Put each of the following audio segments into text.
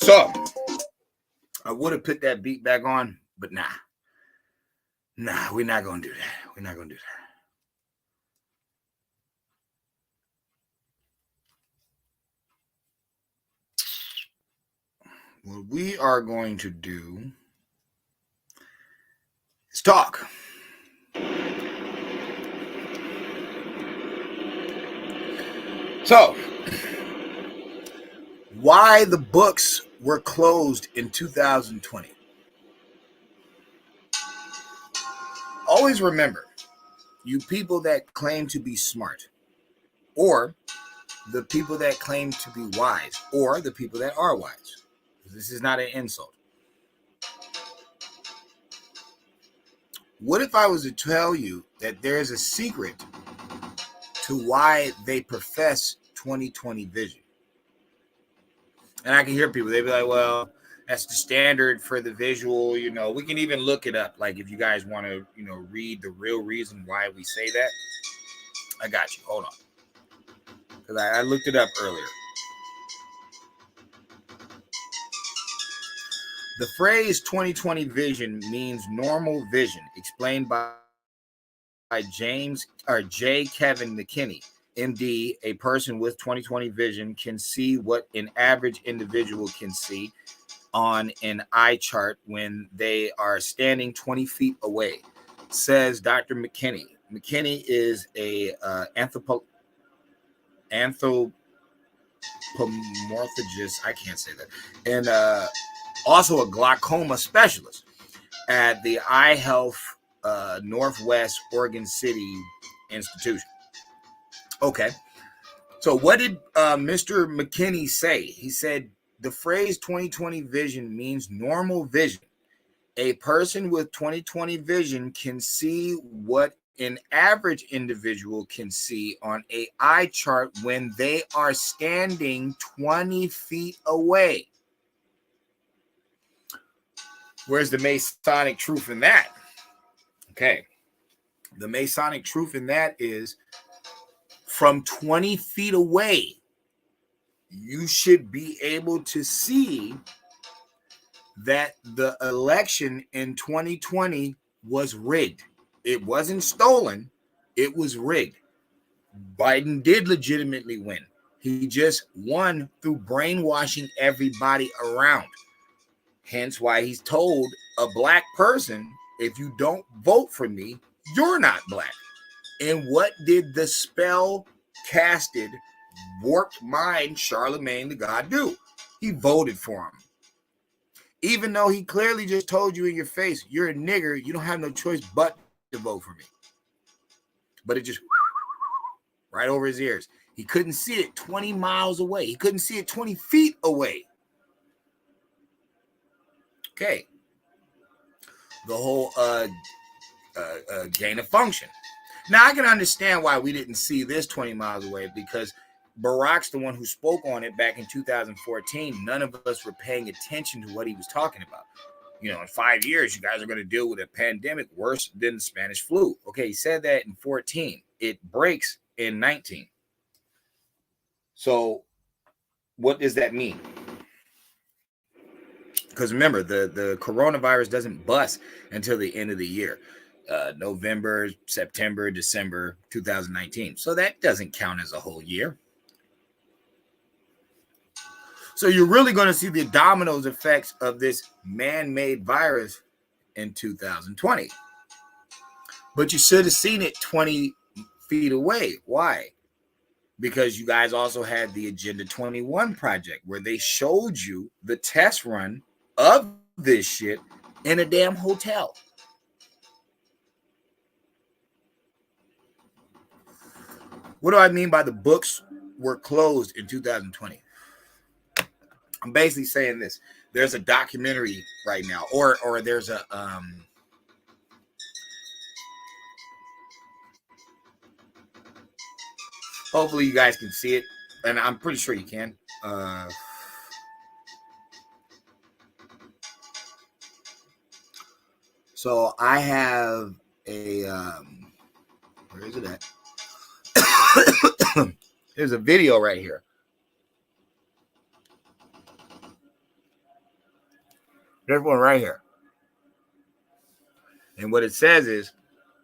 So I would have put that beat back on, but nah, we're not gonna do that. We're not gonna do that. What we are going to do is talk. So, why the books were closed in 2020. Always remember, you people that claim to be smart, or the people that claim to be wise, or the people that are wise. This is not an insult. What if I was to tell you that there's a secret to why they profess 2020 vision? And I can hear people, they'd be like, well, that's the standard for the visual. We can even look it up. Like if you guys want to, read the real reason why we say that, I got you. Hold on. Because I looked it up earlier. The phrase 2020 vision means normal vision, explained by J. Kevin McKinney, MD. A person with 2020 vision can see what an average individual can see on an eye chart when they are standing 20 feet away, says Dr. McKinney. McKinney is a anthropologist. I can't say that. And also a glaucoma specialist at the Eye Health Northwest Oregon City Institution. Okay. So what did Mr. McKinney say? He said the phrase 2020 vision means normal vision. A person with 2020 vision can see what an average individual can see on an eye chart when they are standing 20 feet away. Where's the Masonic truth in that? Okay. The Masonic truth in that is from 20 feet away, you should be able to see that the election in 2020 was rigged. It wasn't stolen. It was rigged. Biden did legitimately win. He just won through brainwashing everybody around. Hence why he's told a black person, if you don't vote for me, you're not black. And what did the spell casted, warped mind Charlemagne the God do? He voted for him. Even though he clearly just told you in your face, you're a nigger, you don't have no choice but to vote for me. But it just right over his ears. He couldn't see it 20 miles away. He couldn't see it 20 feet away. Okay. The whole gain of function. Now, I can understand why we didn't see this 20 miles away, because Barack's the one who spoke on it back in 2014. None of us were paying attention to what he was talking about. In 5 years, you guys are going to deal with a pandemic worse than the Spanish flu. Okay, he said that in 14. It breaks in 19. So what does that mean? Because remember, the coronavirus doesn't bust until the end of the year. November, September, December 2019. So that doesn't count as a whole year. So you're really going to see the dominoes effects of this man-made virus in 2020. But you should have seen it 20 feet away. Why? Because you guys also had the Agenda 21 project where they showed you the test run of this shit in a damn hotel. What do I mean by the books were closed in 2020? I'm basically saying this. There's a documentary right now, or there's a hopefully you guys can see it, and I'm pretty sure you can. So I have a where is it at? There's a video right here. There's one right here. And what it says is,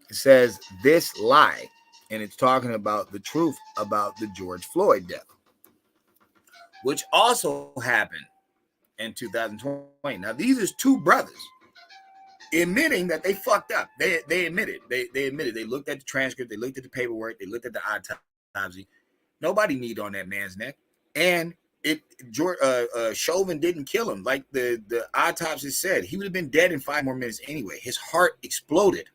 it says this lie, and it's talking about the truth about the George Floyd death, which also happened in 2020. Now, these are two brothers admitting that they fucked up. They admitted. They admitted. They looked at the transcript. They looked at the paperwork. They looked at the autopsy. Nobody kneed on that man's neck. And Chauvin didn't kill him. Like the autopsy said, he would have been dead in 5 more minutes anyway. His heart exploded.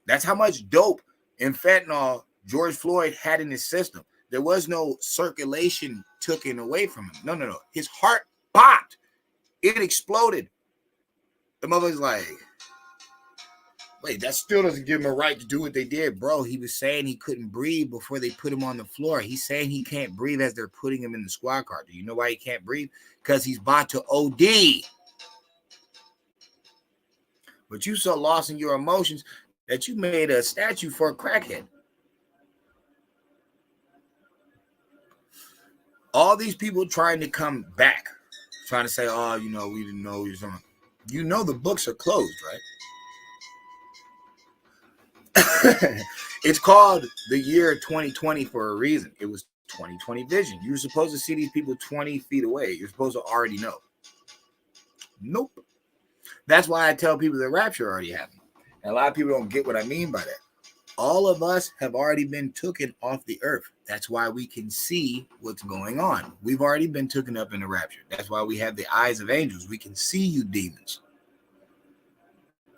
That's how much dope and fentanyl George Floyd had in his system. There was no circulation taken away from him. No. His heart popped. It exploded. The mother's like, wait, that still doesn't give him a right to do what they did. Bro, he was saying he couldn't breathe before they put him on the floor. He's saying he can't breathe as they're putting him in the squad car. Do you know why he can't breathe? Because he's about to OD. But you so lost in your emotions that you made a statue for a crackhead. All these people trying to come back, trying to say, oh, we didn't know. You know the books are closed, right? It's called the year 2020 for a reason. It was 2020 vision. You're supposed to see these people 20 feet away. You're supposed to already know. Nope. That's why I tell people the rapture already happened. And a lot of people don't get what I mean by that. All of us have already been taken off the earth. That's why we can see what's going on. We've already been taken up in the rapture. That's why we have the eyes of angels. We can see you demons.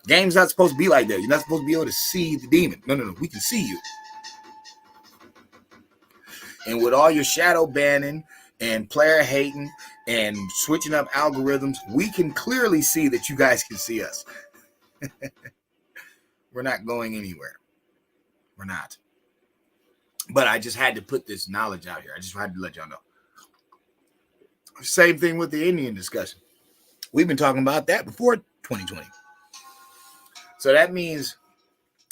Game's not supposed to be like that. You're not supposed to be able to see the demon. No. We can see you. And with all your shadow banning and player hating and switching up algorithms, we can clearly see that you guys can see us. We're not going anywhere. We're not. But I just had to put this knowledge out here. I just had to let y'all know. Same thing with the Indian discussion. We've been talking about that before 2020. So that means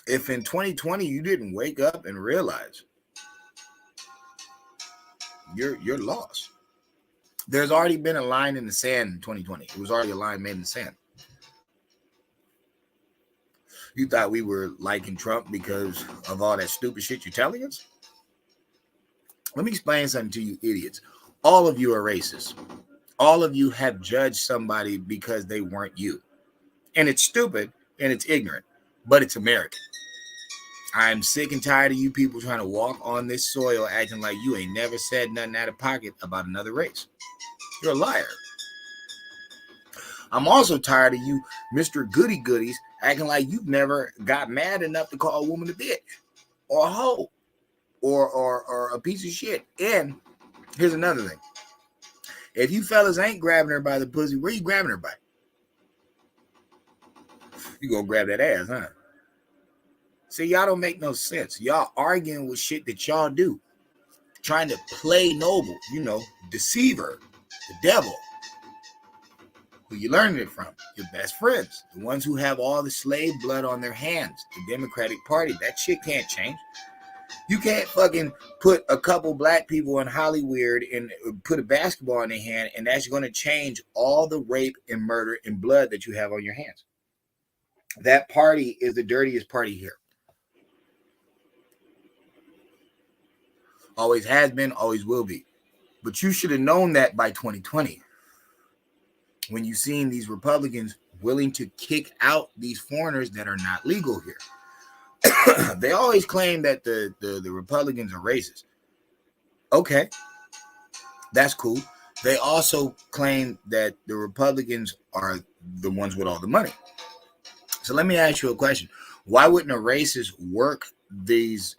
if in 2020 you didn't wake up and realize, you're lost. There's already been a line in the sand in 2020. It was already a line made in the sand. You thought we were liking Trump because of all that stupid shit you're telling us? Let me explain something to you idiots. All of you are racist. All of you have judged somebody because they weren't you. And it's stupid and it's ignorant, but it's American. I'm sick and tired of you people trying to walk on this soil acting like you ain't never said nothing out of pocket about another race. You're a liar. I'm also tired of you Mr. Goody Goodies acting like you've never got mad enough to call a woman a bitch or a hoe or a piece of shit. And here's another thing. If you fellas ain't grabbing her by the pussy, where you grabbing her by? You gonna grab that ass, huh? See, y'all don't make no sense. Y'all arguing with shit that y'all do. Trying to play noble, deceiver, the devil. Who you learning it from? Your best friends. The ones who have all the slave blood on their hands. The Democratic Party. That shit can't change. You can't fucking put a couple black people in Hollywood and put a basketball in their hand, and that's going to change all the rape and murder and blood that you have on your hands. That party is the dirtiest party here. Always has been, always will be. But you should have known that by 2020. When you seen these Republicans willing to kick out these foreigners that are not legal here. They always claim that the Republicans are racist. Okay, that's cool. They also claim that the Republicans are the ones with all the money. So let me ask you a question. Why wouldn't a racist work these,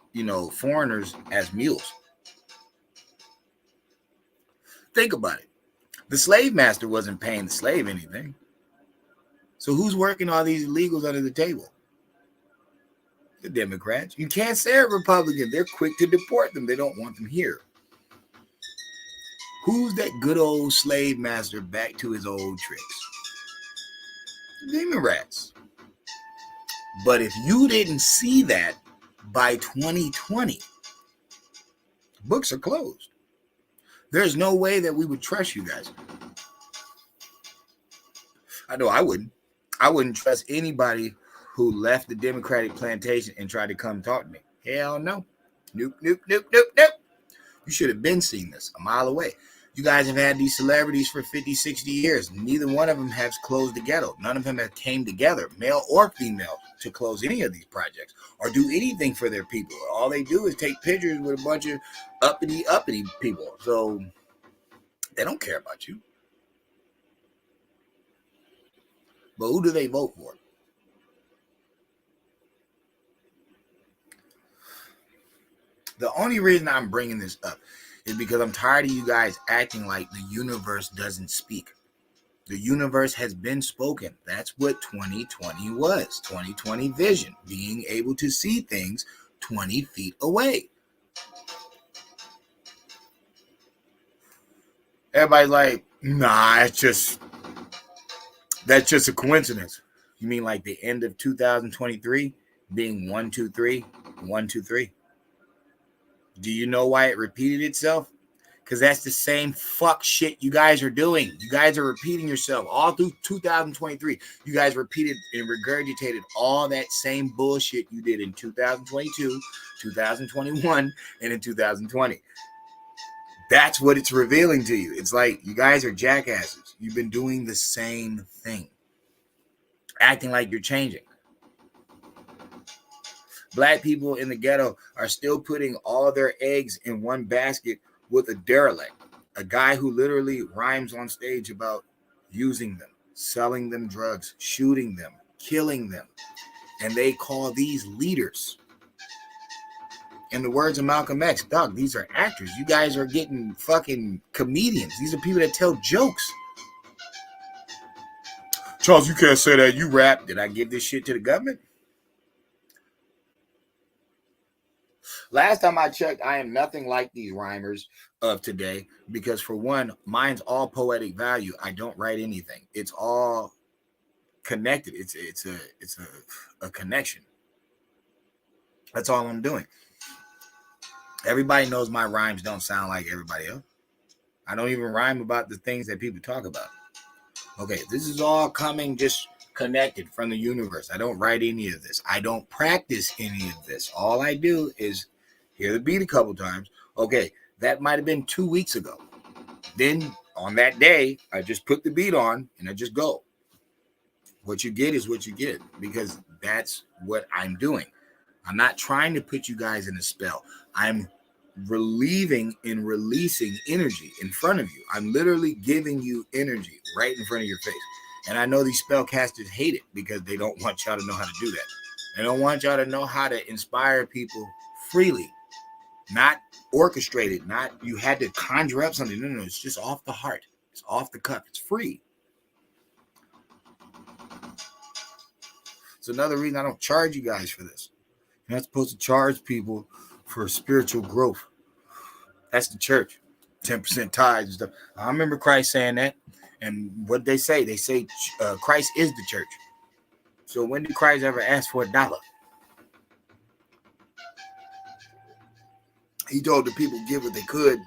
foreigners as mules? Think about it. The slave master wasn't paying the slave anything. So who's working all these illegals under the table? The Democrats. You can't say a Republican. They're quick to deport them. They don't want them here. Who's that good old slave master back to his old tricks? The Democrats. But if you didn't see that by 2020, books are closed. There's no way that we would trust you guys. I know I wouldn't. I wouldn't trust anybody who left the Democratic plantation and tried to come talk to me. Hell no. Nope, nope, nope, nope, nope. You should have been seeing this a mile away. You guys have had these celebrities for 50, 60 years. Neither one of them has closed the ghetto. None of them have came together, male or female, to close any of these projects or do anything for their people. All they do is take pictures with a bunch of uppity people. So they don't care about you. But who do they vote for? The only reason I'm bringing this up is because I'm tired of you guys acting like the universe doesn't speak. The universe has been spoken. That's what 2020 was. 2020 vision, being able to see things 20 feet away. Everybody's like, nah, that's just a coincidence. You mean like the end of 2023 being 1, 2, 3, 1, 2, 3? Do you know why it repeated itself? Because that's the same fuck shit you guys are doing. You guys are repeating yourself all through 2023. You guys repeated and regurgitated all that same bullshit you did in 2022, 2021, and in 2020. That's what it's revealing to you. It's like you guys are jackasses. You've been doing the same thing, acting like you're changing. Black people in the ghetto are still putting all their eggs in one basket with a derelict, a guy who literally rhymes on stage about using them, selling them drugs, shooting them, killing them. And they call these leaders. In the words of Malcolm X, dog, these are actors. You guys are getting fucking comedians. These are people that tell jokes. Charles, you can't say that. You rap. Did I give this shit to the government? Last time I checked, I am nothing like these rhymers of today because, for one, mine's all poetic value. I don't write anything. It's all connected. It's a connection. That's all I'm doing. Everybody knows my rhymes don't sound like everybody else. I don't even rhyme about the things that people talk about. Okay, this is all coming just connected from the universe. I don't write any of this. I don't practice any of this. All I do is hear the beat a couple times. Okay, that might have been 2 weeks ago. Then on that day, I just put the beat on and I just go. What you get is what you get because that's what I'm doing. I'm not trying to put you guys in a spell. I'm relieving and releasing energy in front of you. I'm literally giving you energy right in front of your face. And I know these spellcasters hate it because they don't want y'all to know how to do that. They don't want y'all to know how to inspire people freely, not orchestrated, not you had to conjure up something. No, it's just off the heart. It's off the cuff. It's free. It's another reason I don't charge you guys for this. You're not supposed to charge people for spiritual growth. That's the church. 10% tithes and stuff. I remember Christ saying that. And what they say Christ is the church. So when did Christ ever ask for $1? He told the people give what they could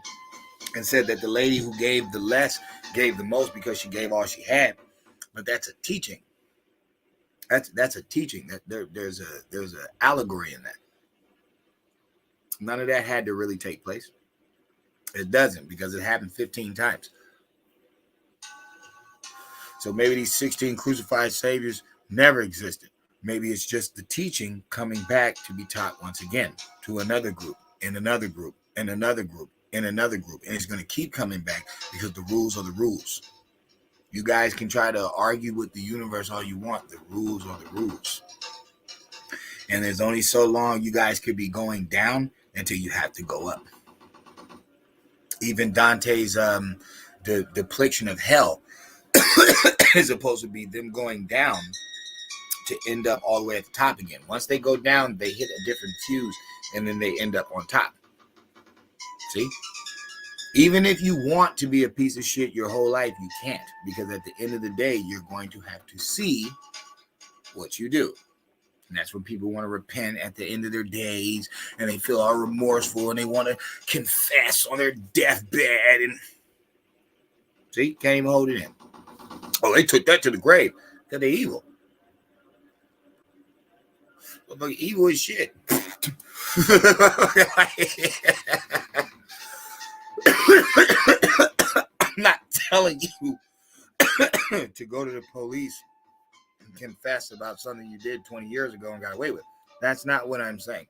and said that the lady who gave the less gave the most because she gave all she had. But that's a teaching. That's a teaching. That there's an allegory in that. None of that had to really take place. It doesn't because it happened 15 times. So maybe these 16 crucified saviors never existed. Maybe it's just the teaching coming back to be taught once again to another group, and another group, and another group, and another group. And it's going to keep coming back because the rules are the rules. You guys can try to argue with the universe all you want. The rules are the rules. And there's only so long you guys could be going down until you have to go up. Even Dante's the depiction of hell is supposed to be them going down to end up all the way at the top again. Once they go down, they hit a different fuse, and then they end up on top. See? Even if you want to be a piece of shit your whole life, you can't. Because at the end of the day, you're going to have to see what you do. And that's when people want to repent at the end of their days, and they feel all remorseful, and they want to confess on their deathbed. And see, can't even hold it in. Oh, they took that to the grave because they're evil. But evil is shit. I'm not telling you to go to the police and confess about something you did 20 years ago and got away with. That's not what I'm saying.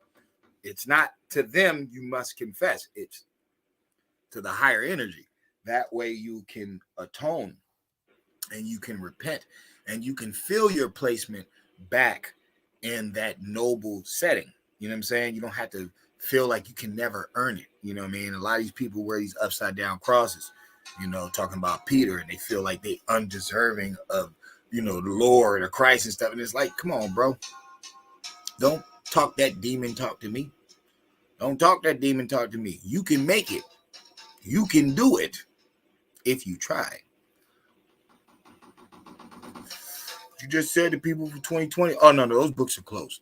It's not to them you must confess. It's to the higher energy. That way you can atone and you can repent and you can feel your placement back in that noble setting. You know what I'm saying? You don't have to feel like you can never earn it. You know what I mean? A lot of these people wear these upside down crosses, you know, talking about Peter, and they feel like they undeserving of, you know, the Lord or Christ and stuff. And it's like, come on, bro. Don't talk that demon talk to me. Don't talk that demon talk to me. You can make it. You can do it if you try. You just said to people for 2020, oh, no, those books are closed.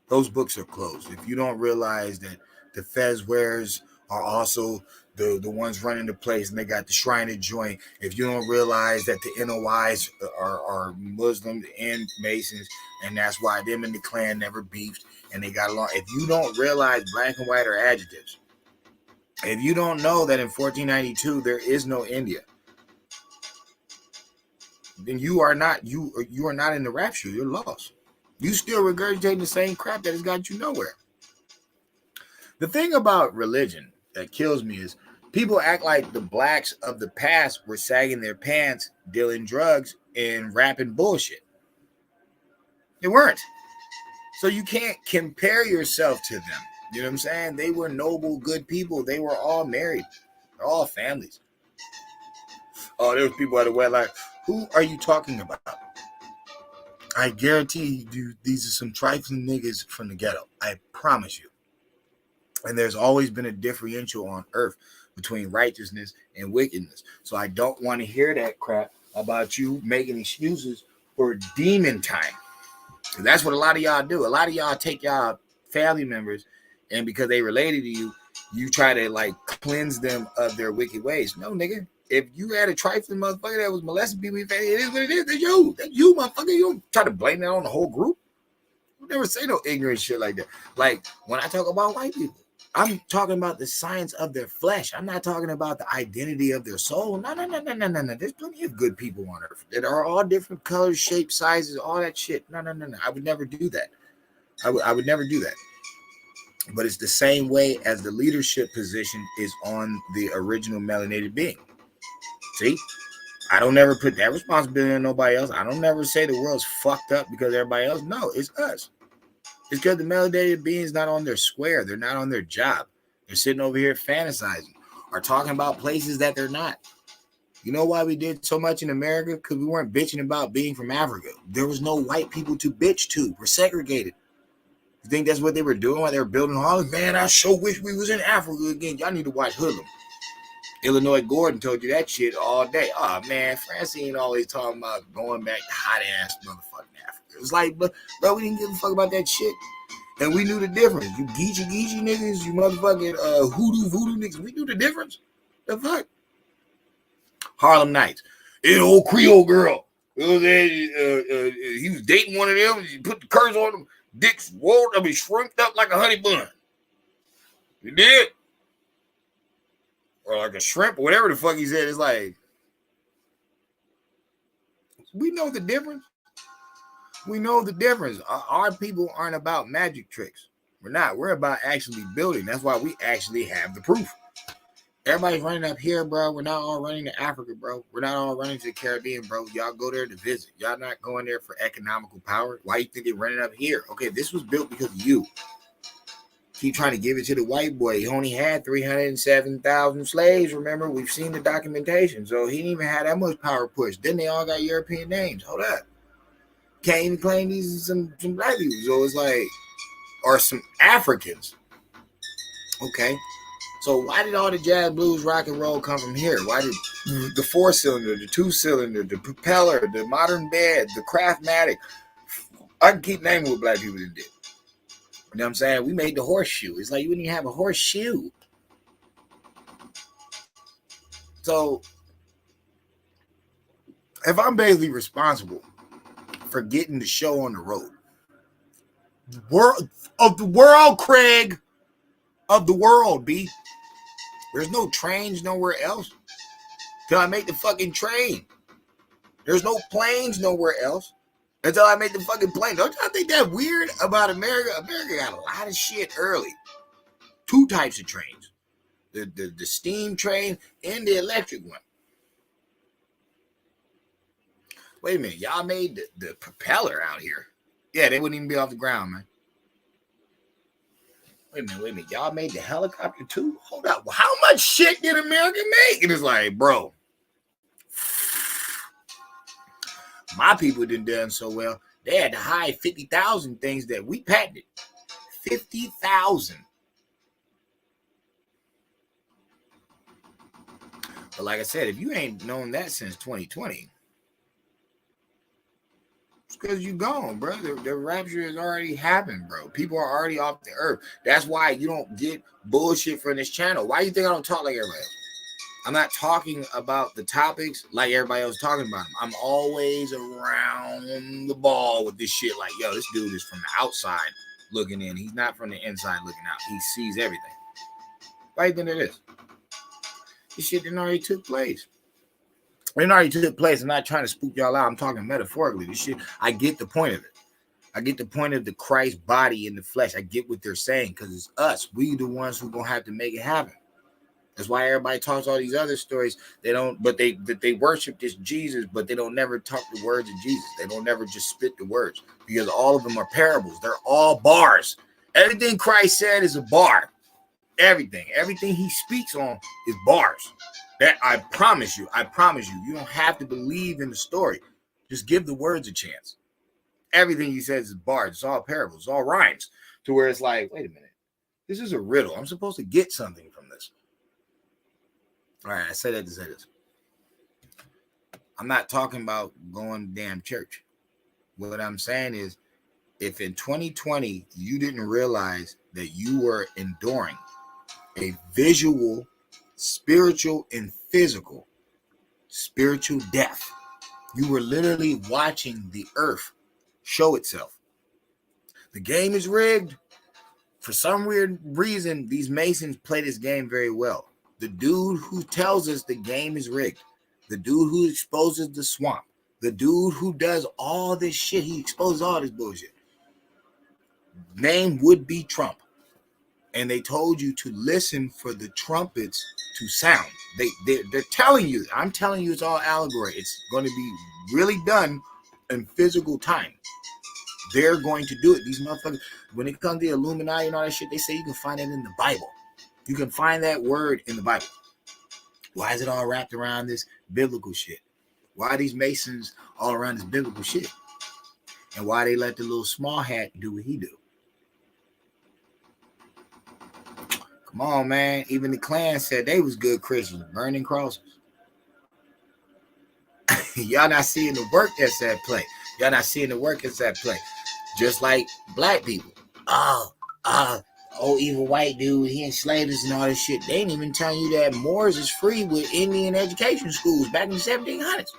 Those books are closed. If you don't realize that the Fez wares are also the ones running the place and they got the Shriner joint, if you don't realize that the NOIs are Muslims and Masons, and that's why them and the Klan never beefed and they got along. If you don't realize black and white are adjectives, if you don't know that in 1492 there is no India, then you are not in the rapture. You're lost. You still regurgitating the same crap that has got you nowhere. The thing about religion that kills me is people act like the blacks of the past were sagging their pants, dealing drugs, and rapping bullshit. They weren't. So you can't compare yourself to them. You know what I'm saying? They were noble, good people. They were all married. They're all families. Oh, there was people at the wedding. Like, who are you talking about? I guarantee you these are some trifling niggas from the ghetto. I promise you. And there's always been a differential on earth between righteousness and wickedness. So I don't want to hear that crap about you making excuses for demon time. That's what a lot of y'all do. A lot of y'all take y'all family members, and because they related to you, you try to like cleanse them of their wicked ways. No, nigga. If you had a trifling motherfucker that was molesting people, it is what it is. That's you. That's you, motherfucker. You don't try to blame that on the whole group. You never say no ignorant shit like that. Like when I talk about white people, I'm talking about the science of their flesh. I'm not talking about the identity of their soul. No. There's plenty of good people on earth that are all different colors, shapes, sizes, all that shit. No. I would never do that. I would never do that. But it's the same way as the leadership position is on the original melanated being. See? I don't never put that responsibility on nobody else. I don't never say the world's fucked up because everybody else. No, it's us. It's because the melanated beings not on their square. They're not on their job. They're sitting over here fantasizing or talking about places that they're not. You know why we did so much in America? Because we weren't bitching about being from Africa. There was no white people to bitch to. We're segregated. You think that's what they were doing while they were building halls? Man, I sure wish we was in Africa again. Y'all need to watch Hoodlum. Illinois Gordon told you that shit all day. Oh, man, Francine always talking about going back to hot-ass motherfucking Africa. It was like, bro, we didn't give a fuck about that shit. And we knew the difference. You geechee niggas, you motherfucking voodoo niggas. We knew the difference. The fuck? Harlem Nights. An old Creole girl. He was dating one of them. He put the curse on him. Dick shrinked up like a honey bun. You did? Or like a shrimp, or whatever the fuck he said. It's like, we know the difference. We know the difference. Our people aren't about magic tricks. We're not. We're about actually building. That's why we actually have the proof. Everybody's running up here, bro. We're not all running to Africa, bro. We're not all running to the Caribbean, bro. Y'all go there to visit. Y'all not going there for economical power. Why you think they're running up here? Okay, this was built because of you. Keep trying to give it to the white boy. He only had 307,000 slaves. Remember, we've seen the documentation. So he didn't even have that much power push. Then they all got European names. Hold up. Can't even claim these are some black people. So it's like, or some Africans. Okay. So why did all the jazz, blues, rock and roll come from here? Why did the 4-cylinder, the 2-cylinder, the propeller, the modern bed, the Craftmatic? I can keep naming what black people did. You know what I'm saying? We made the horseshoe. It's like you wouldn't even have a horseshoe. So if I'm basically responsible for getting the show on the road, world of the world, Craig, of the world, B. There's no trains nowhere else. Till I make the fucking train. There's no planes nowhere else. Until I make the fucking plane. Don't y'all think that weird about America? America got a lot of shit early. 2 types of trains. The steam train and the electric one. Wait a minute. Y'all made the propeller out here. Yeah, they wouldn't even be off the ground, man. Wait a minute. Y'all made the helicopter too? Hold up. How much shit did America make? And it's like, bro, my people didn't done so well. They had to hide 50,000 things that we patented. 50,000. But like I said, if you ain't known that since 2020, it's because you gone, bro. The rapture has already happened, bro. People are already off the earth. That's why you don't get bullshit from this channel. Why do you think I don't talk like everybody else? I'm not talking about the topics like everybody else talking about them. I'm always around the ball with this shit. Like, yo, this dude is from the outside looking in. He's not from the inside looking out. He sees everything. Why do you think it is? This shit didn't already took place. It already took place. I'm not trying to spook y'all out. I'm talking metaphorically. This shit, I get the point of it. I get the point of the Christ body in the flesh. I get what they're saying because it's us. We the ones who gonna have to make it happen. That's why everybody talks all these other stories. They don't, but they worship this Jesus, but they don't never talk the words of Jesus. They don't never just spit the words because all of them are parables. They're all bars. Everything Christ said is a bar. Everything he speaks on is bars. That I promise you. You don't have to believe in the story. Just give the words a chance. Everything he says is bars. It's all parables. It's all rhymes. To where it's like, wait a minute. This is a riddle. I'm supposed to get something from this. All right, I say that to say this. I'm not talking about going to damn church. What I'm saying is, if in 2020 you didn't realize that you were enduring a visual, spiritual, and physical spiritual death, you were literally watching the earth show itself. The game is rigged. For some weird reason, these Masons play this game very well. The dude who tells us the game is rigged, the dude who exposes the swamp, the dude who does all this shit, he exposes all this bullshit. Name would be Trump. And they told you to listen for the trumpets to sound. They're telling you, I'm telling you, it's all allegory. It's going to be really done in physical time. They're going to do it. These motherfuckers, when it comes to the Illuminati and all that shit, they say you can find it in the Bible. You can find that word in the Bible. Why is it all wrapped around this biblical shit? Why are these Masons all around this biblical shit? And why they let the little small hat do what he do? Come on, man. Even the Klan said they was good Christians, burning crosses. Y'all not seeing the work that's at play. Y'all not seeing the work that's at play. Just like black people. Oh, evil white dude, he enslaved us and all this shit. They ain't even telling you that Moors is free with Indian education schools back in the 1700s.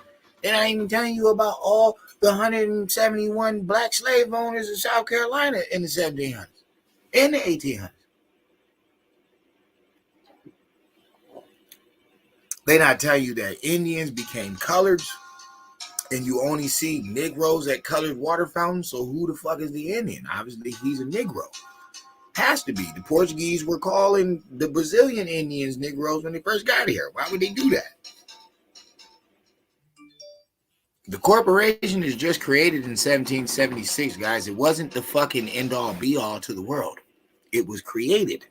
They're not even telling you about all the 171 black slave owners in South Carolina in the 1700s, in the 1800s. They not tell you that Indians became coloreds, and you only see Negroes at colored water fountains. So who the fuck is the Indian? Obviously, he's a Negro. Has to be. The Portuguese were calling the Brazilian Indians Negroes when they first got here. Why would they do that? The corporation is just created in 1776, guys. It wasn't the fucking end-all be-all to the world. It was created.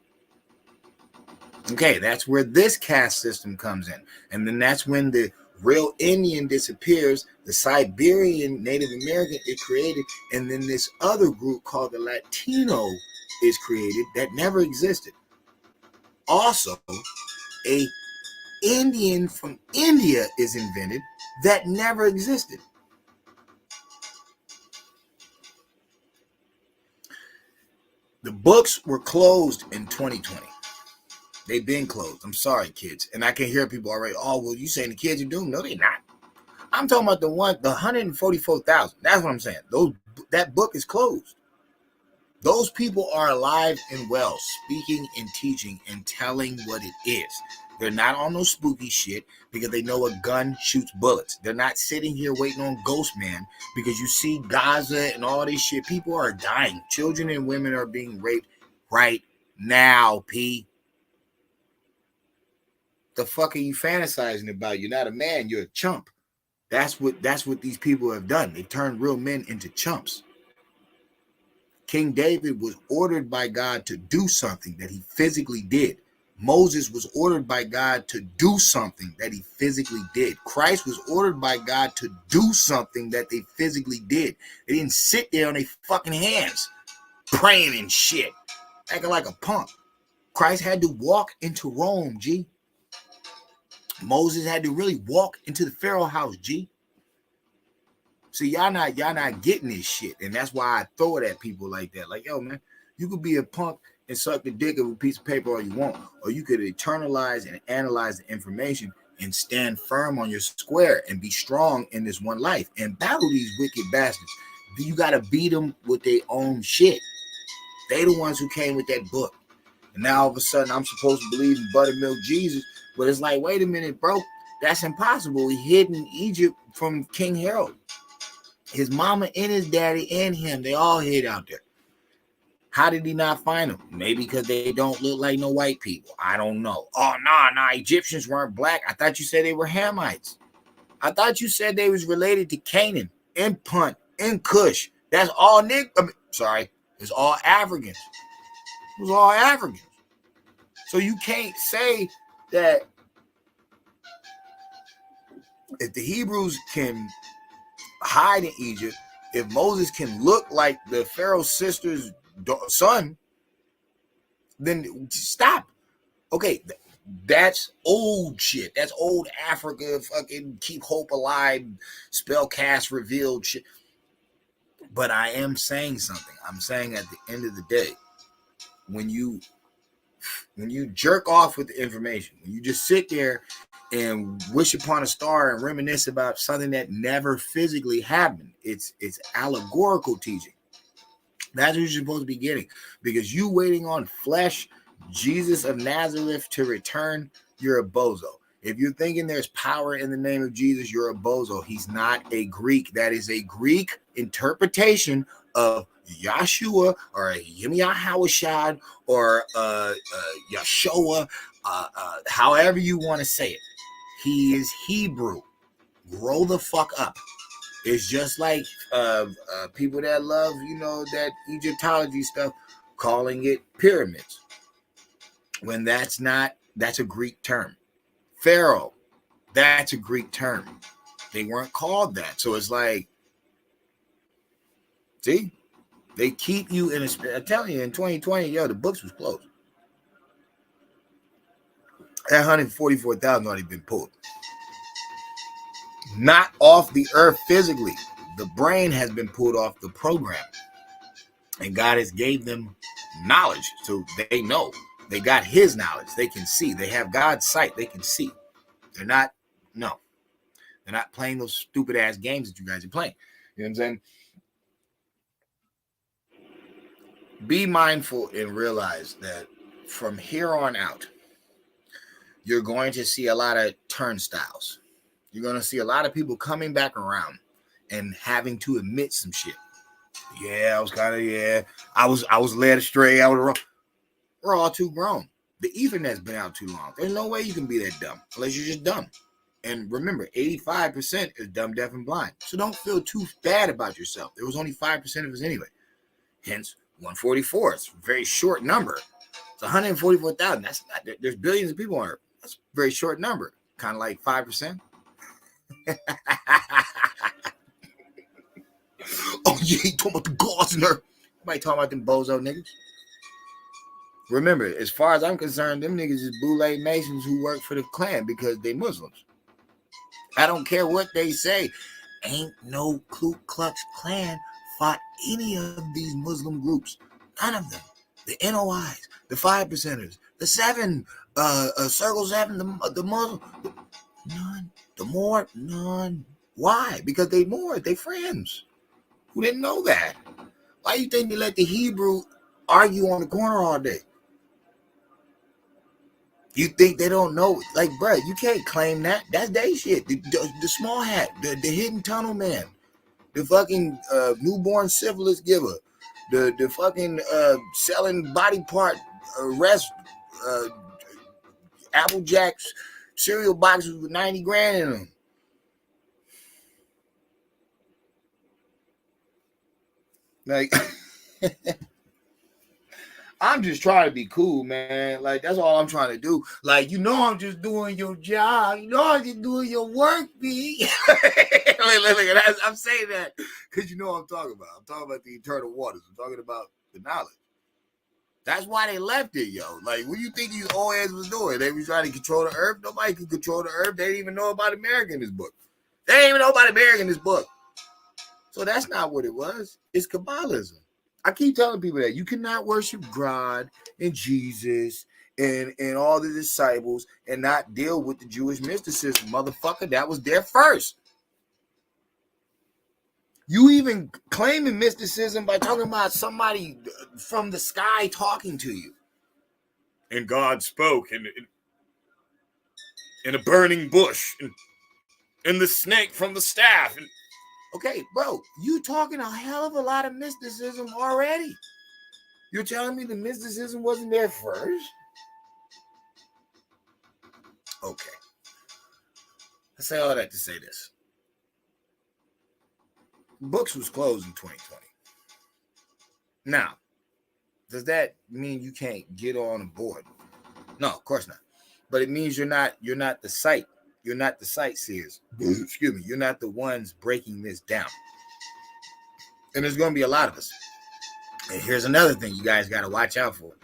Okay, that's where this caste system comes in. And then that's when the real Indian disappears. The Siberian Native American is created. And then this other group called the Latino is created that never existed. Also, a Indian from India is invented that never existed. The books were closed in 2020. They've been closed. I'm sorry, kids. And I can hear people already, oh, well, you saying the kids are doomed? No, they're not. I'm talking about the 144,000. That's what I'm saying. That book is closed. Those people are alive and well, speaking and teaching and telling what it is. They're not on no spooky shit because they know a gun shoots bullets. They're not sitting here waiting on Ghost Man because you see Gaza and all this shit. People are dying. Children and women are being raped right now, P. The fuck are you fantasizing about? You're not a man, you're a chump. That's what these people have done. They turned real men into chumps. King David was ordered by God to do something that he physically did. Moses was ordered by God to do something that he physically did. Christ was ordered by God to do something that they physically did. They didn't sit there on their fucking hands praying and shit, acting like a punk. Christ had to walk into Rome, G. Moses had to really walk into the Pharaoh house, G. See, y'all not getting this shit, and that's why I throw it at people like that. Like, yo, man, you could be a punk and suck the dick of a piece of paper all you want, or you could internalize and analyze the information and stand firm on your square and be strong in this one life and battle these wicked bastards. You got to beat them with their own shit. They the ones who came with that book, and now all of a sudden I'm supposed to believe in buttermilk Jesus, but it's like, wait a minute, bro, that's impossible. He hid in Egypt from King Herod. His mama and his daddy and him, they all hid out there. How did he not find them? Maybe because they don't look like no white people. I don't know. Oh, nah, Egyptians weren't black. I thought you said they were Hamites. I thought you said they was related to Canaan and Punt and Cush. That's all it's all Africans. It was all Africans. So you can't say that if the Hebrews can hide in Egypt, if Moses can look like the Pharaoh's sister's son, then stop. Okay, that's old shit. That's old Africa, fucking keep hope alive, spell cast revealed shit. But I am saying something. I'm saying at the end of the day, when you jerk off with the information, when you just sit there and wish upon a star and reminisce about something that never physically happened, it's allegorical teaching. That's what you're supposed to be getting, because you waiting on flesh, Jesus of Nazareth to return, you're a bozo. If you're thinking there's power in the name of Jesus, you're a bozo. He's not a Greek. That is a Greek interpretation of Yahshua or Yahawashad or Yahshua, however you want to say it. He is Hebrew. Grow the fuck up. It's just like people that love, that Egyptology stuff, calling it pyramids. When that's a Greek term. Pharaoh, that's a Greek term. They weren't called that. So it's like, see, they keep you in a, I'm telling you, in 2020, the books was closed. That 144,000 already been pulled. Not off the earth physically. The brain has been pulled off the program. And God has gave them knowledge. So they know. They got his knowledge. They can see. They have God's sight. They can see. They're not playing those stupid ass games that you guys are playing. You know what I'm saying? Be mindful and realize that from here on out, you're going to see a lot of turnstiles. You're going to see a lot of people coming back around and having to admit some shit. Yeah, I was led astray. We're all too grown. The Ethernet's been out too long. There's no way you can be that dumb unless you're just dumb. And remember, 85% is dumb, deaf, and blind. So don't feel too bad about yourself. There was only 5% of us anyway. Hence, 144. It's a very short number. It's 144,000. That's not, there's billions of people on Earth. That's a very short number. Kind of like 5%. Oh, you ain't talking about the gods in her. Nobody talking about them bozo niggas. Remember, as far as I'm concerned, them niggas is Boule Masons who work for the Klan because they Muslims. I don't care what they say. Ain't no Ku Klux Klan fought any of these Muslim groups. None of them. The NOIs, the 5%ers, the 7, Circle 7, the Muslim. None. The more, none. Why? Because they Moors, they friends. Who didn't know that? Why you think they let the Hebrew argue on the corner all day? You think they don't know? Like, bro, you can't claim that. That's they shit. The small hat, the hidden tunnel man, the fucking newborn syphilis giver, the fucking selling body part rest uh, Apple Jacks cereal boxes with 90 grand in them. Like, I'm just trying to be cool, man. Like, that's all I'm trying to do. Like, I'm just doing your job. I'm just doing your work, B. Look, I'm saying that because you know what I'm talking about. I'm talking about the eternal waters. I'm talking about the knowledge. That's why they left it, yo. Like, what do you think these old heads was doing? They was trying to control the earth. Nobody could control the earth. They didn't even know about America in this book. They didn't even know about America in this book. So that's not what it was. It's Kabbalism. I keep telling people that you cannot worship God and Jesus and all the disciples and not deal with the Jewish mysticism. Motherfucker, that was there first. You even claiming mysticism by talking about somebody from the sky talking to you. And God spoke in a burning bush and the snake from the staff. And, okay, bro, you talking a hell of a lot of mysticism already. You're telling me the mysticism wasn't there first? Okay. I say all that to say this. Books was closed in 2020. Now, does that mean you can't get on board? No, of course not. But it means you're not the site. You're not the sightseers. Excuse me. You're not the ones breaking this down. And there's going to be a lot of us. And here's another thing you guys got to watch out for.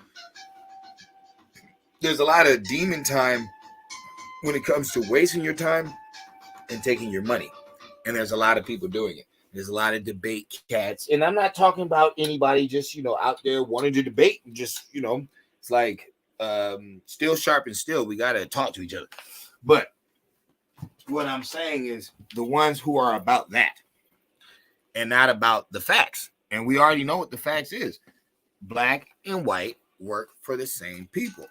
There's a lot of demon time when it comes to wasting your time and taking your money. And there's a lot of people doing it. There's a lot of debate cats. And I'm not talking about anybody just, out there wanting to debate. Just, it's like still sharp and still. We got to talk to each other. But what I'm saying is the ones who are about that and not about the facts. And we already know what the facts is. Black and white work for the same people.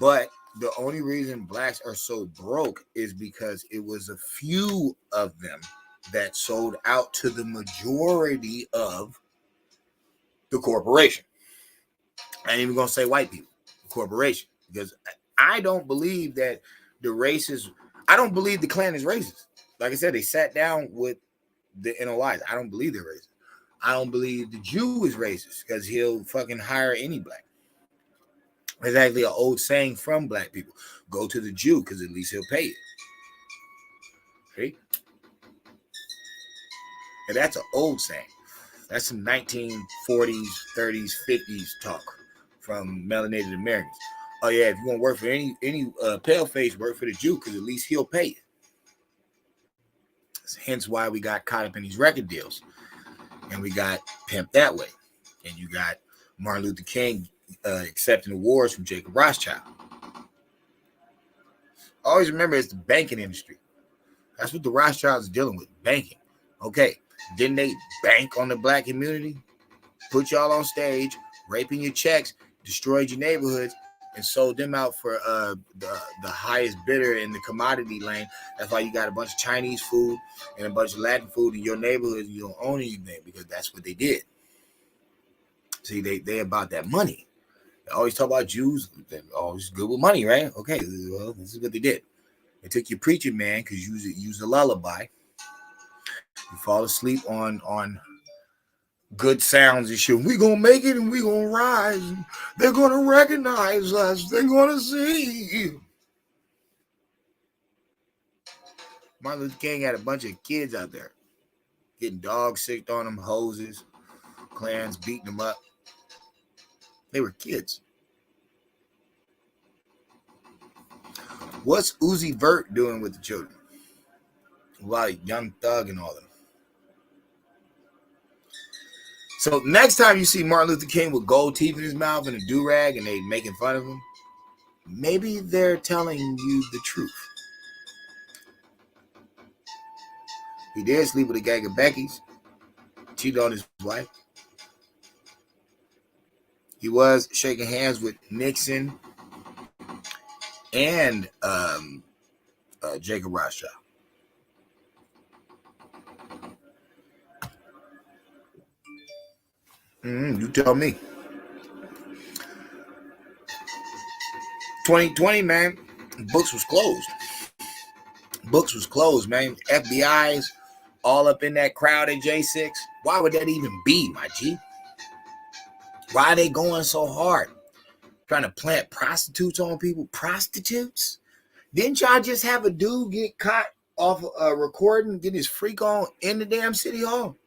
But the only reason blacks are so broke is because it was a few of them that sold out to the majority of the corporation. I ain't even gonna say white people, the corporation, because I don't believe that I don't believe the Klan is racist. Like I said, they sat down with the NOIs. I don't believe they're racist. I don't believe the Jew is racist because he'll fucking hire any black. It's actually an old saying from black people. Go to the Jew because at least he'll pay you. Okay? And that's an old saying. That's some 1940s, 30s, 50s talk from melanated Americans. Oh yeah, if you want to work for any pale face, work for the Jew because at least he'll pay you. Hence why we got caught up in these record deals. And we got pimped that way. And you got Martin Luther King accepting awards from Jacob Rothschild. Always remember it's the banking industry. That's what the Rothschilds are dealing with, banking. Okay, didn't they bank on the black community? Put y'all on stage, raping your checks, destroyed your neighborhoods, and sold them out for the highest bidder in the commodity lane. That's why you got a bunch of Chinese food and a bunch of Latin food in your neighborhood. You don't own anything because that's what they did. See, they about that money. They always talk about Jews. They're always good with money, right? Okay, well, this is what they did. They took your preacher man because you use a lullaby. You fall asleep on good sounds and shit. We gonna make it and we gonna rise. They're gonna recognize us. They're gonna see. Martin Luther King had a bunch of kids out there getting dogs sicked on them, hoses, clans beating them up. They were kids. What's Uzi Vert doing with the children? Like Young Thug and all of them. So next time you see Martin Luther King with gold teeth in his mouth and a do-rag and they making fun of him, maybe they're telling you the truth. He did sleep with a gang of Becky's, cheated on his wife. He was shaking hands with Nixon and Jacob Rothschild. You tell me. 2020, man, books was closed. Books was closed, man. FBI's all up in that crowd at J6. Why would that even be, my G? Why are they going so hard? Trying to plant prostitutes on people? Prostitutes? Didn't y'all just have a dude get caught off a recording, get his freak on in the damn city hall?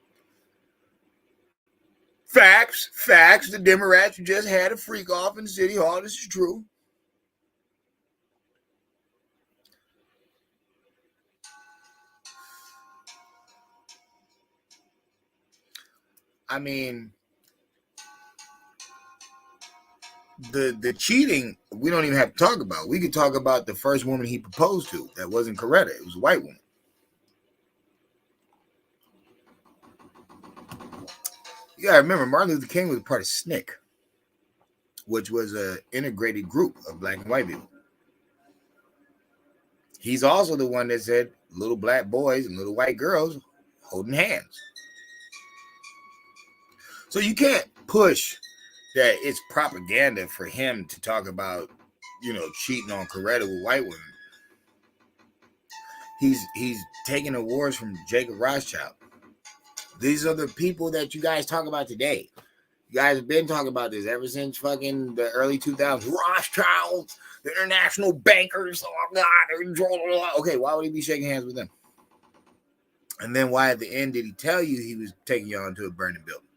Facts. The Democrats just had a freak off in the city hall. This is true. I mean, the cheating, we don't even have to talk about. We could talk about the first woman he proposed to. That wasn't Coretta. It was a white woman. You gotta remember, Martin Luther King was part of SNCC, which was an integrated group of black and white people. He's also the one that said little black boys and little white girls holding hands. So you can't push that it's propaganda for him to talk about, cheating on Coretta with white women. He's taking awards from Jacob Rothschild. These are the people that you guys talk about today. You guys have been talking about this ever since fucking the early 2000s. Rothschilds, the international bankers. Oh God. Okay, why would he be shaking hands with them? And then why at the end did he tell you he was taking you on to a burning building?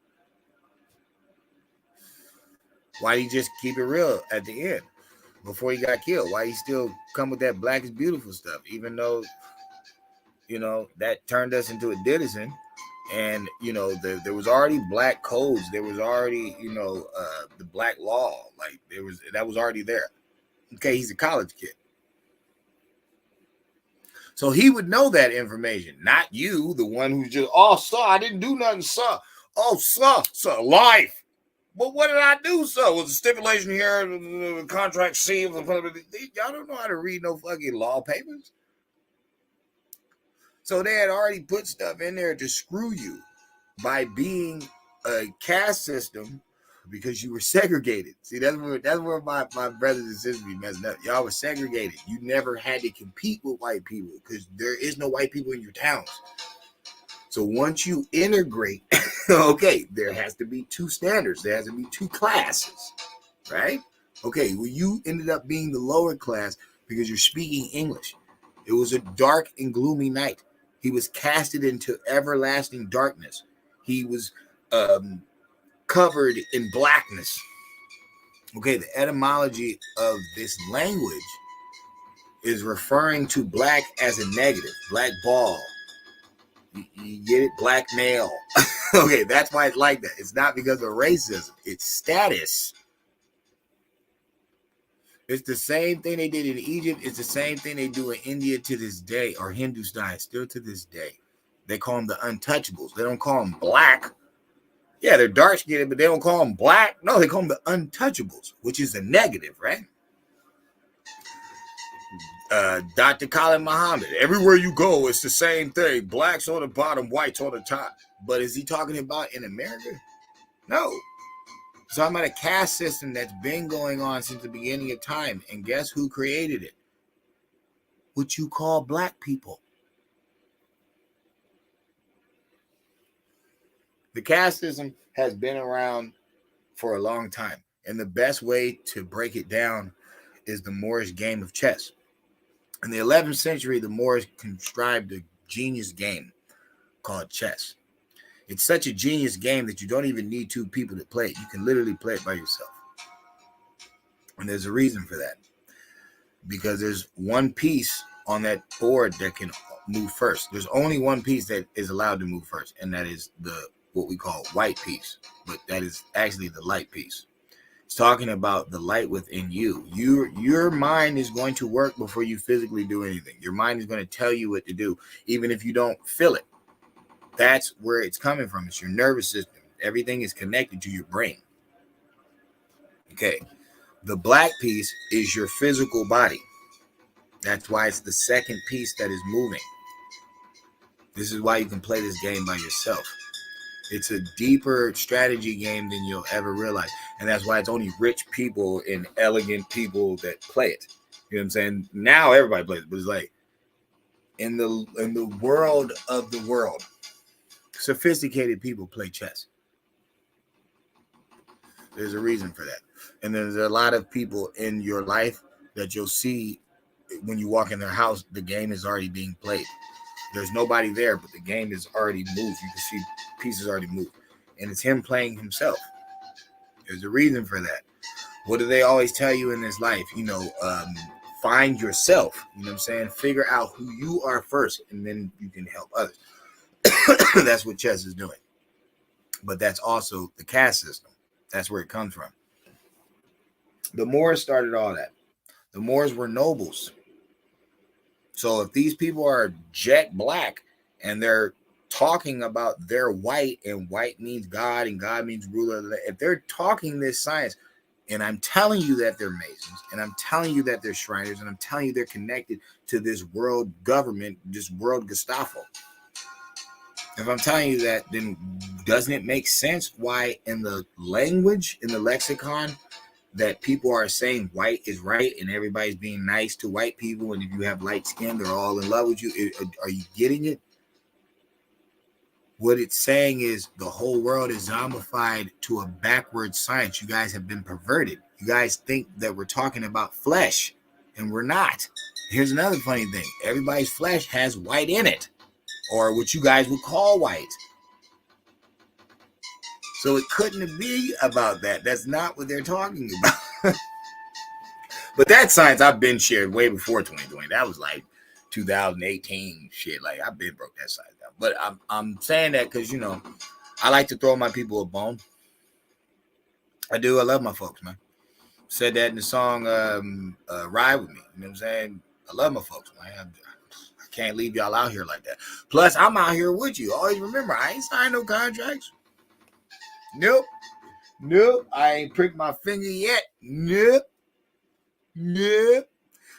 Why did he just keep it real at the end before he got killed? Why he still come with that black is beautiful stuff, even though, that turned us into a citizen. And, there was already black codes. There was already, the black law. Like that was already there. Okay, he's a college kid. So he would know that information, not you, the one who's just, sir, I didn't do nothing, sir. Oh, sir, life. Well, what did I do, sir? Was the stipulation here, the contract C? Y'all don't know how to read no fucking law papers. So they had already put stuff in there to screw you by being a caste system because you were segregated. See, that's where my brothers and sisters be messing up. Y'all were segregated. You never had to compete with white people because there is no white people in your towns. So once you integrate, okay, there has to be two standards. There has to be two classes, right? Okay, well, you ended up being the lower class because you're speaking English. It was a dark and gloomy night. He was casted into everlasting darkness. He was covered in blackness. Okay, the etymology of this language is referring to black as a negative, black ball. You get it? Black male. Okay, that's why it's like that. It's not because of racism. It's status. It's the same thing they did in Egypt. It's the same thing they do in India to this day, or Hindustan still to this day. They call them the untouchables. They don't call them black. Yeah, they're dark skinned, but they don't call them black. No, they call them the untouchables, which is a negative, right? Dr. Khalid Muhammad. Everywhere you go, it's the same thing. Blacks on the bottom, whites on the top. But is he talking about in America? No. So I'm about a caste system that's been going on since the beginning of time. And guess who created it? What you call black people. The caste system has been around for a long time. And the best way to break it down is the Moorish game of chess. In the 11th century, the Moors contrived a genius game called chess. It's such a genius game that you don't even need two people to play it. You can literally play it by yourself. And there's a reason for that. Because there's one piece on that board that can move first. There's only one piece that is allowed to move first, and that is what we call white piece. But that is actually the light piece. It's talking about the light within you. Your mind is going to work before you physically do anything. Your mind is going to tell you what to do, even if you don't feel it. That's where it's coming from. It's your nervous system. Everything is connected to your brain. Okay. The black piece is your physical body. That's why it's the second piece that is moving. This is why you can play this game by yourself. It's a deeper strategy game than you'll ever realize. And that's why it's only rich people and elegant people that play it. You know what I'm saying? Now everybody plays it, but it's like in the world of the world, sophisticated people play chess. There's a reason for that. And there's a lot of people in your life that you'll see when you walk in their house, the game is already being played. There's nobody there, but the game is already moved. You can see pieces already moved. And it's him playing himself. There's a reason for that. What do they always tell you in this life? Find yourself. You know what I'm saying? Figure out who you are first, and then you can help others. That's what chess is doing. But that's also the caste system. That's where it comes from. The Moors started all that. The Moors were nobles. So if these people are jet black and they're talking about they're white and white means God and God means ruler, if they're talking this science, and I'm telling you that they're Masons, and I'm telling you that they're Shriners, and I'm telling you they're connected to this world government, this world Gestapo. If I'm telling you that, then doesn't it make sense why in the language, in the lexicon, that people are saying white is right and everybody's being nice to white people, and if you have light skin, they're all in love with you? Are you getting it? What it's saying is the whole world is zombified to a backward science. You guys have been perverted. You guys think that we're talking about flesh, and we're not. Here's another funny thing. Everybody's flesh has white in it, or what you guys would call white. So it couldn't be about that. That's not what they're talking about. But that science I've been shared way before 2020. That was like 2018 shit. Like I've been broke that science down. But I'm saying that because I like to throw my people a bone. I do. I love my folks, man. Said that in the song Ride With Me. You know what I'm saying? I love my folks, man. I can't leave y'all out here like that. Plus, I'm out here with you. Always remember, I ain't signed no contracts. Nope. I ain't pricked my finger yet. Nope.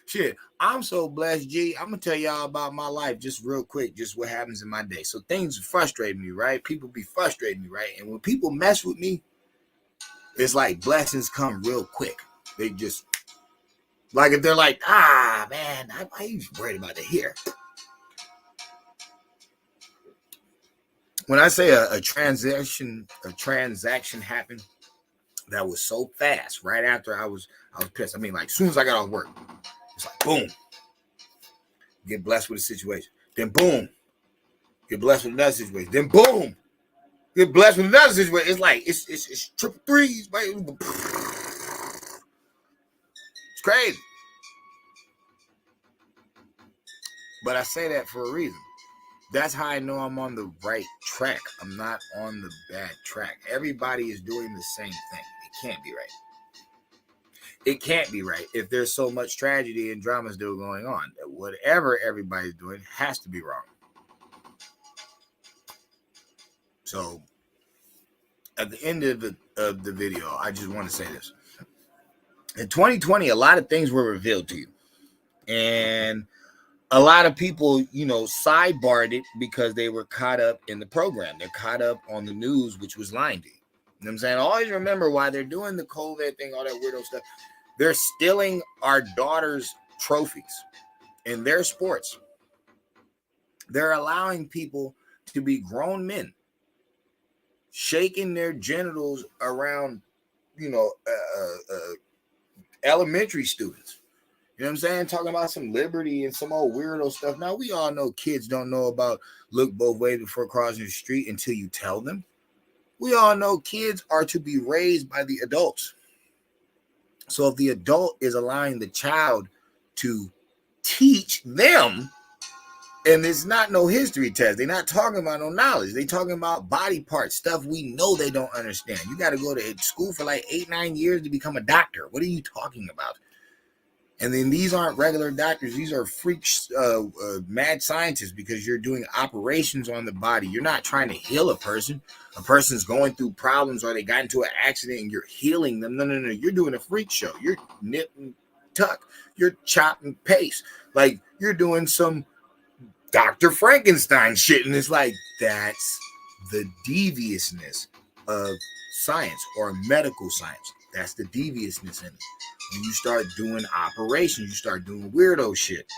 Shit, I'm so blessed, G. I'm going to tell y'all about my life just real quick, just what happens in my day. So things frustrate me, right? People be frustrating me, right? And when people mess with me, it's like blessings come real quick. They just, like if they're like, man, I ain't worried about that here. When I say a transaction happened that was so fast, right after I was pissed. I mean, like, as soon as I got off work, it's like, boom, get blessed with a situation. Then, boom, get blessed with another situation. Then, boom, get blessed with another situation. It's like, it's triple threes, right? It's crazy. But I say that for a reason. That's how I know I'm on the right track. I'm not on the bad track. Everybody is doing the same thing. It can't be right. It can't be right if there's so much tragedy and drama still going on. That whatever everybody's doing has to be wrong. So, at the end of the video, I just want to say this. In 2020, a lot of things were revealed to you. And a lot of people, sidebarred it because they were caught up in the program. They're caught up on the news, which was lying to you. You know what I'm saying? Always remember why they're doing the COVID thing, all that weirdo stuff. They're stealing our daughters' trophies in their sports. They're allowing people to be grown men shaking their genitals around, elementary students. You know what I'm saying? Talking about some liberty and some old weirdo stuff. Now, we all know kids don't know about look both ways before crossing the street until you tell them. We all know kids are to be raised by the adults. So if the adult is allowing the child to teach them, and it's not no history test. They're not talking about no knowledge. They're talking about body parts, stuff we know they don't understand. You got to go to school for like 8-9 years to become a doctor. What are you talking about? And then these aren't regular doctors. These are freaks, mad scientists, because you're doing operations on the body. You're not trying to heal a person. A person's going through problems or they got into an accident and you're healing them. No. You're doing a freak show. You're nip and tuck. You're chop and paste. Like you're doing some Dr. Frankenstein shit. And it's like, that's the deviousness of science or medical science. That's the deviousness in it. When you start doing operations, you start doing weirdo shit.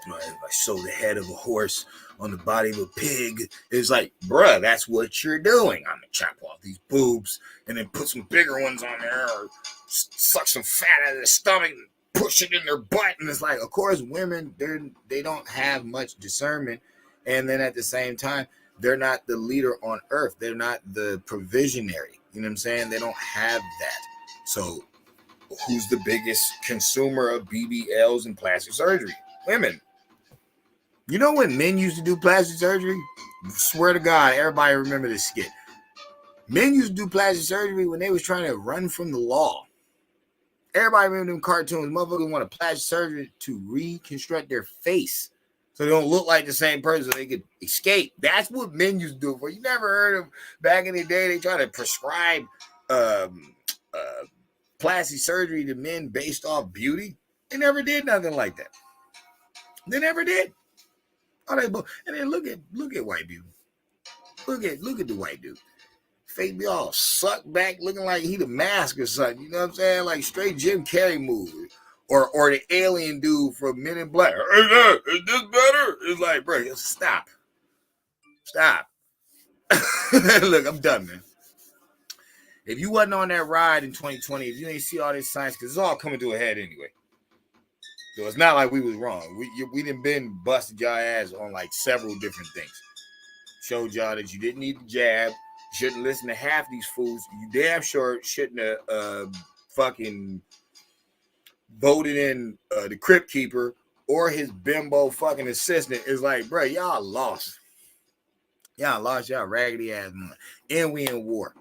If I sew the head of a horse on the body of a pig, it's like, bruh, that's what you're doing. I'm gonna chop off these boobs and then put some bigger ones on there, or suck some fat out of their stomach and push it in their butt. And it's like, of course, women, they don't have much discernment, and then at the same time, they're not the leader on earth. They're not the provisionary. You know what I'm saying? They don't have that. So who's the biggest consumer of BBLs and plastic surgery? Women. You know when men used to do plastic surgery? Swear to God, everybody remember this skit. Men used to do plastic surgery when they was trying to run from the law. Everybody remember them cartoons. Motherfuckers want a plastic surgery to reconstruct their face so they don't look like the same person so they could escape. That's what men used to do. For you never heard of back in the day, they try to prescribe plastic surgery to men based off beauty. They never did nothing like that. They never did. And then look at white dude. Look at the white dude. Face be all sucked back, looking like he the mask or something. You know what I'm saying? Like straight Jim Carrey movie. Or the alien dude from Men in Black. Is this better? It's like, bro, stop. Look, I'm done, man. If you wasn't on that ride in 2020, if you ain't see all this science, because it's all coming to a head anyway. So it's not like we was wrong. We done been busted y'all ass on like several different things. Showed y'all that you didn't need the jab. Shouldn't listen to half these fools. You damn sure shouldn't have fucking voted in the Crypt Keeper or his bimbo fucking assistant. Is like, bro, y'all lost. Y'all lost y'all raggedy ass money. And we in war.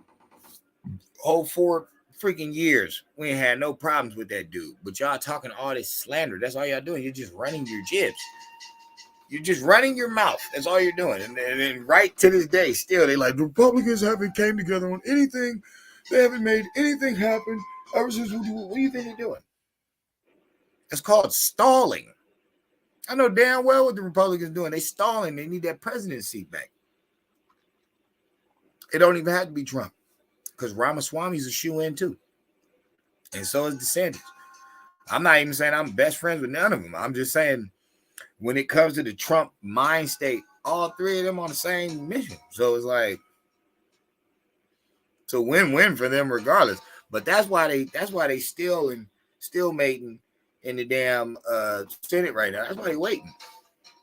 Whole 4 freaking years, we ain't had no problems with that dude. But y'all talking all this slander. That's all y'all doing. You're just running your jibs. You're just running your mouth. That's all you're doing. And then right to this day, still, they like, the Republicans haven't came together on anything. They haven't made anything happen ever since. What do you think they're doing? It's called stalling. I know damn well what the Republicans doing. They stalling. They need that presidency back. It don't even have to be Trump. Because Ramaswamy's a shoe-in too. And so is DeSantis. I'm not even saying I'm best friends with none of them. I'm just saying when it comes to the Trump mind state, all 3 of them on the same mission. So it's like, it's a win-win for them regardless. But that's why they still mating in the damn Senate right now. That's why they waiting.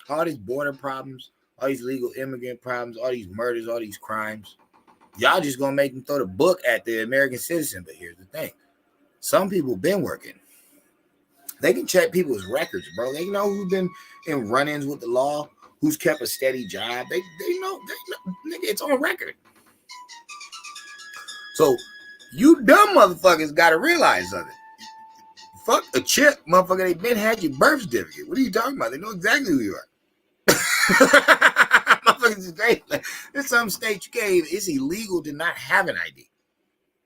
All these border problems, all these illegal immigrant problems, all these murders, all these crimes. Y'all just gonna make them throw the book at the American citizen. But here's the thing. Some people been working. They can check people's records, bro. They know who's been in run-ins with the law, who's kept a steady job. They know, nigga, it's on record. So you dumb motherfuckers gotta realize something. Fuck a chip, motherfucker. They been had your birth certificate. What are you talking about? They know exactly who you are. Motherfuckers is great. Like, in some states, it's illegal to not have an ID.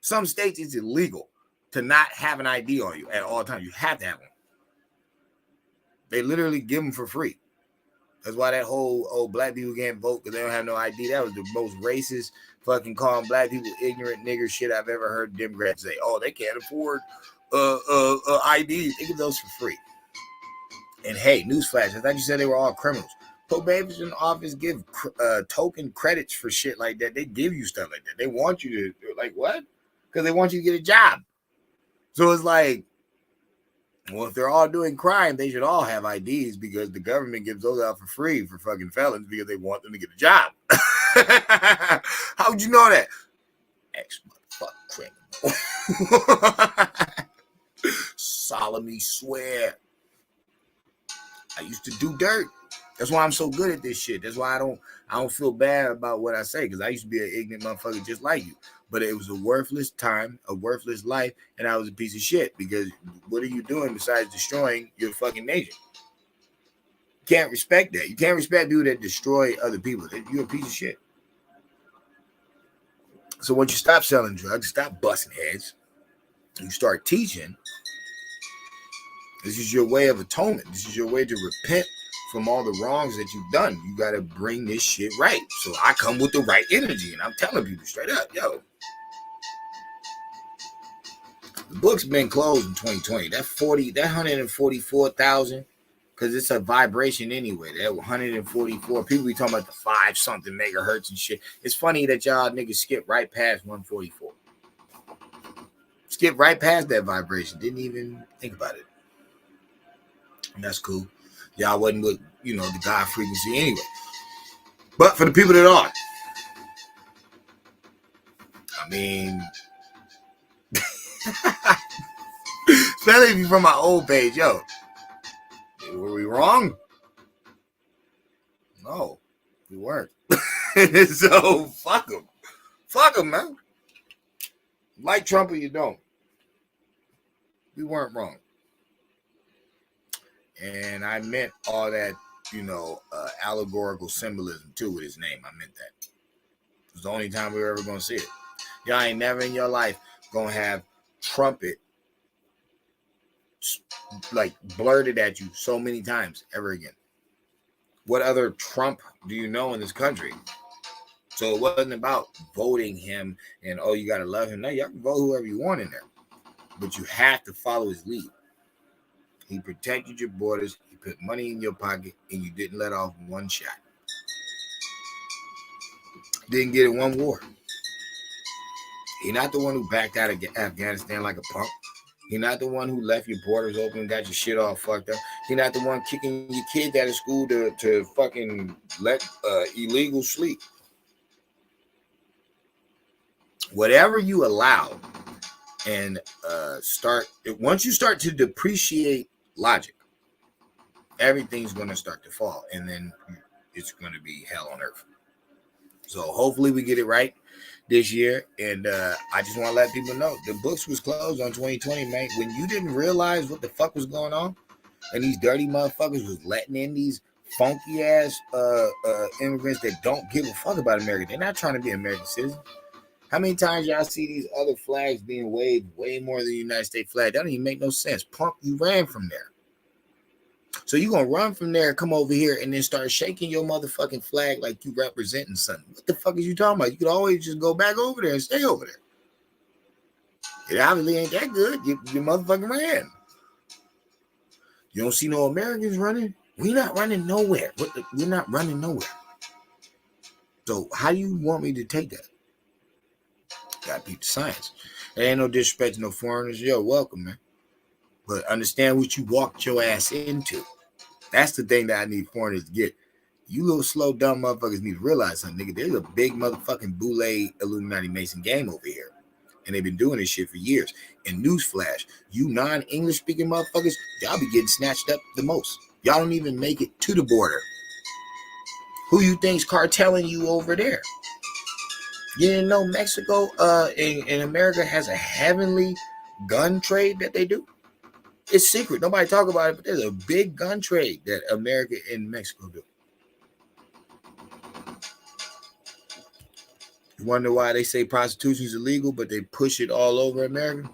Some states, it's illegal to not have an ID on you at all times. You have to have one. They literally give them for free. That's why that whole black people can't vote because they don't have no ID. That was the most racist fucking calling black people ignorant nigger shit I've ever heard Democrats say. Oh, they can't afford IDs. They give those for free. And hey, newsflash, I thought you said they were all criminals. Probation office give token credits for shit like that. They give you stuff like that. They want you to, like, what? Because they want you to get a job. So it's like, well, if they're all doing crime, they should all have IDs because the government gives those out for free for fucking felons because they want them to get a job. How would you know that? Ex-motherfucking criminal. Solemnly swear. I used to do dirt. That's why I'm so good at this shit. That's why I don't feel bad about what I say, because I used to be an ignorant motherfucker just like you. But it was a worthless time, a worthless life, and I was a piece of shit, because what are you doing besides destroying your fucking nation? You can't respect that. You can't respect people that destroy other people. You're a piece of shit. So once you stop selling drugs, stop busting heads, you start teaching, this is your way of atonement. This is your way to repent from all the wrongs that you've done. You got to bring this shit right. So I come with the right energy, and I'm telling people straight up, yo, the book's been closed in 2020. That 144,000, because it's a vibration anyway. That 144, people be talking about the 5 something megahertz and shit. It's funny that y'all niggas skip right past 144. Skip right past that vibration. Didn't even think about it. And that's cool. Y'all wasn't with, the God frequency anyway. But for the people that are, I mean, especially if you're from my old page, yo, were we wrong? No, we weren't. So fuck them. Fuck them, man. Like Trump or you don't. We weren't wrong. And I meant all that, allegorical symbolism too with his name. I meant that. It was the only time we were ever going to see it. Y'all ain't never in your life going to have trumpet like blurted at you so many times ever again. What other Trump do you know in this country? So it wasn't about voting him and, oh, you got to love him. No, y'all can vote whoever you want in there. But you have to follow his lead. He protected your borders. He put money in your pocket, and you didn't let off one shot. Didn't get in one war. He's not the one who backed out of Afghanistan like a punk. He's not the one who left your borders open and got your shit all fucked up. He's not the one kicking your kids out of school to fucking let illegal sleep. Whatever you allow and once you start to depreciate logic, everything's going to start to fall, and then it's going to be hell on earth. So hopefully we get it right this year, and I just want to let people know the books was closed on 2020, man. When you didn't realize what the fuck was going on, and these dirty motherfuckers was letting in these funky ass immigrants that don't give a fuck about America. They're not trying to be American citizens. How many times y'all see these other flags being waved way more than the United States flag? That don't even make no sense. Punk, you ran from there. So you gonna run from there, come over here, and then start shaking your motherfucking flag like you representing something. What the fuck is you talking about? You could always just go back over there and stay over there. It obviously ain't that good. You motherfucking ran. You don't see no Americans running? We're not running nowhere. We're not running nowhere. So how do you want me to take that? Gotta beat the science. There ain't no disrespect to no foreigners. Yo, welcome, man. But understand what you walked your ass into. That's the thing that I need foreigners to get. You little slow, dumb motherfuckers need to realize something, nigga. There's a big motherfucking Boule Illuminati Mason game over here. And they've been doing this shit for years. And newsflash, you non-English speaking motherfuckers, y'all be getting snatched up the most. Y'all don't even make it to the border. Who you think's cartelling you over there? You didn't know Mexico in America has a heavenly gun trade that they do? It's secret. Nobody talk about it, but there's a big gun trade that America and Mexico do. You wonder why they say prostitution is illegal, but they push it all over America?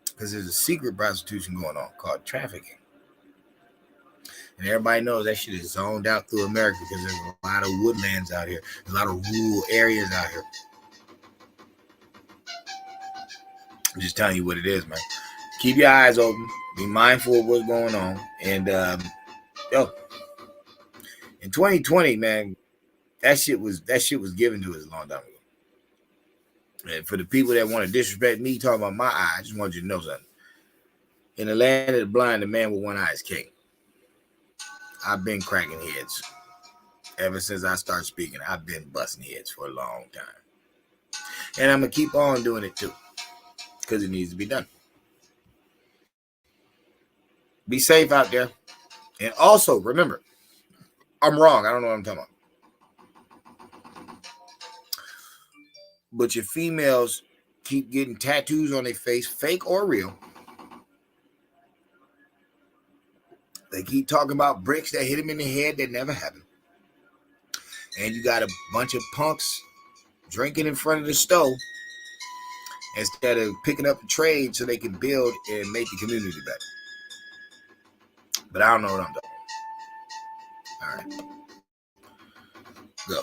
Because there's a secret prostitution going on called trafficking. And everybody knows that shit is zoned out through America because there's a lot of woodlands out here. There's a lot of rural areas out here. I'm just telling you what it is, man. Keep your eyes open. Be mindful of what's going on. And, in 2020, man, that shit was given to us a long time ago. And for the people that want to disrespect me talking about my eye, I just want you to know something. In the land of the blind, the man with one eye is king. I've been cracking heads. Ever since I started speaking, I've been busting heads for a long time. And I'm going to keep on doing it too. Because it needs to be done. Be safe out there. And also, remember, I'm wrong. I don't know what I'm talking about. But your females keep getting tattoos on their face, fake or real. They keep talking about bricks that hit them in the head that never happened. And you got a bunch of punks drinking in front of the stove instead of picking up the trade so they can build and make the community better. But I don't know what I'm doing. All right. Go.